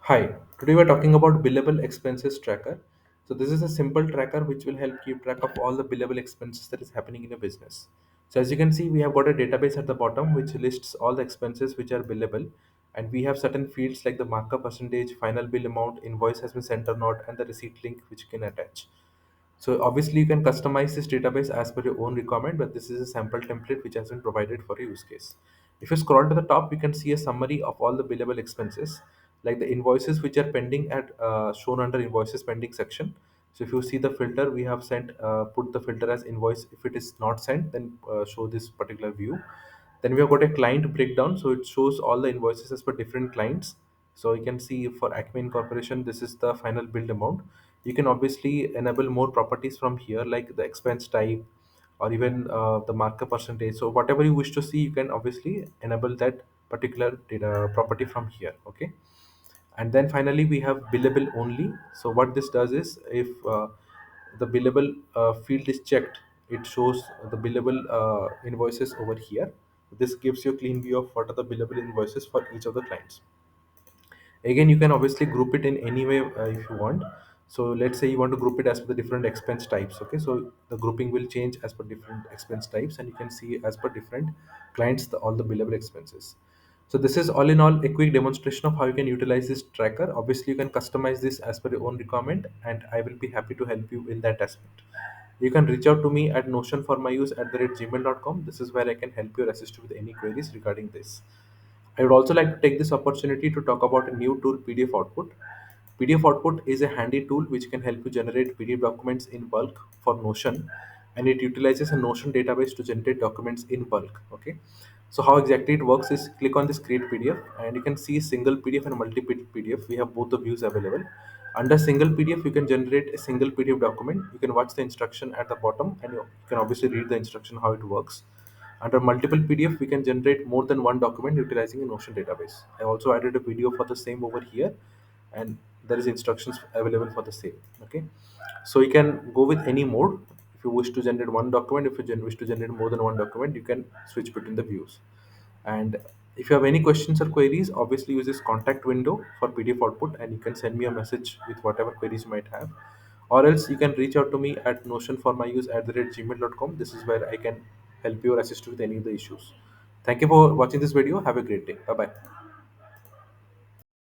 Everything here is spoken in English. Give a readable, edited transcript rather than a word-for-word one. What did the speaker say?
Hi, today we're talking about Billable Expenses Tracker. So this is a simple tracker which will help keep track of all the billable expenses that is happening in your business. So as you can see, we have got a database at the bottom which lists all the expenses which are billable, and we have certain fields like the markup percentage, final bill amount, invoice has been sent or not, and the receipt link which you can attach. So obviously you can customize this database as per your own requirement, but this is a sample template which has been provided for a use case. If you scroll to the top, you can see a summary of all the billable expenses, like the invoices which are pending at shown under invoices pending section. So if you see the filter, we have sent put the filter as invoice. If it is not sent, then show this particular view. Then we have got a client breakdown, so it shows all the invoices as per different clients. So you can see for Acme Incorporation, this is the final billed amount. You can obviously enable more properties from here, like the expense type or even the markup percentage. So whatever you wish to see, you can obviously enable that particular data property from here. Okay. And then finally we have billable only. So what this does is, if the billable field is checked, it shows the billable invoices over here. This gives you a clean view of what are the billable invoices for each of the clients. Again, you can obviously group it in any way if you want. So let's say you want to group it as per the different expense types. Okay, so the grouping will change as per different expense types, and you can see as per different clients all the billable expenses. So this is all in all a quick demonstration of how you can utilize this tracker. Obviously you can customize this as per your own requirement, and I will be happy to help you in that aspect. You can reach out to me at notionformyuse@gmail.com. This is where I can help you or assist you with any queries regarding this. I would also like to take this opportunity to talk about a new tool, PDF Output. PDF Output is a handy tool which can help you generate PDF documents in bulk for Notion, and it utilizes a Notion database to generate documents in bulk. Okay, so how exactly it works is, click on this create PDF, and you can see single PDF and multiple PDF. We have both the views available. Under single PDF, you can generate a single PDF document. You can watch the instruction at the bottom, and you can obviously read the instruction how it works. Under multiple PDF, we can generate more than one document utilizing a Notion database. I also added a video for the same over here, and there is instructions available for the same. Okay, so you can go with any mode. If you wish to generate one document, if you wish to generate more than one document, you can switch between the views. And if you have any questions or queries, obviously use this contact window for PDF output, and you can send me a message with whatever queries you might have. Or else you can reach out to me at notionformyuse@gmail.com. This is where I can help you or assist you with any of the issues. Thank you for watching this video. Have a great day. Bye bye.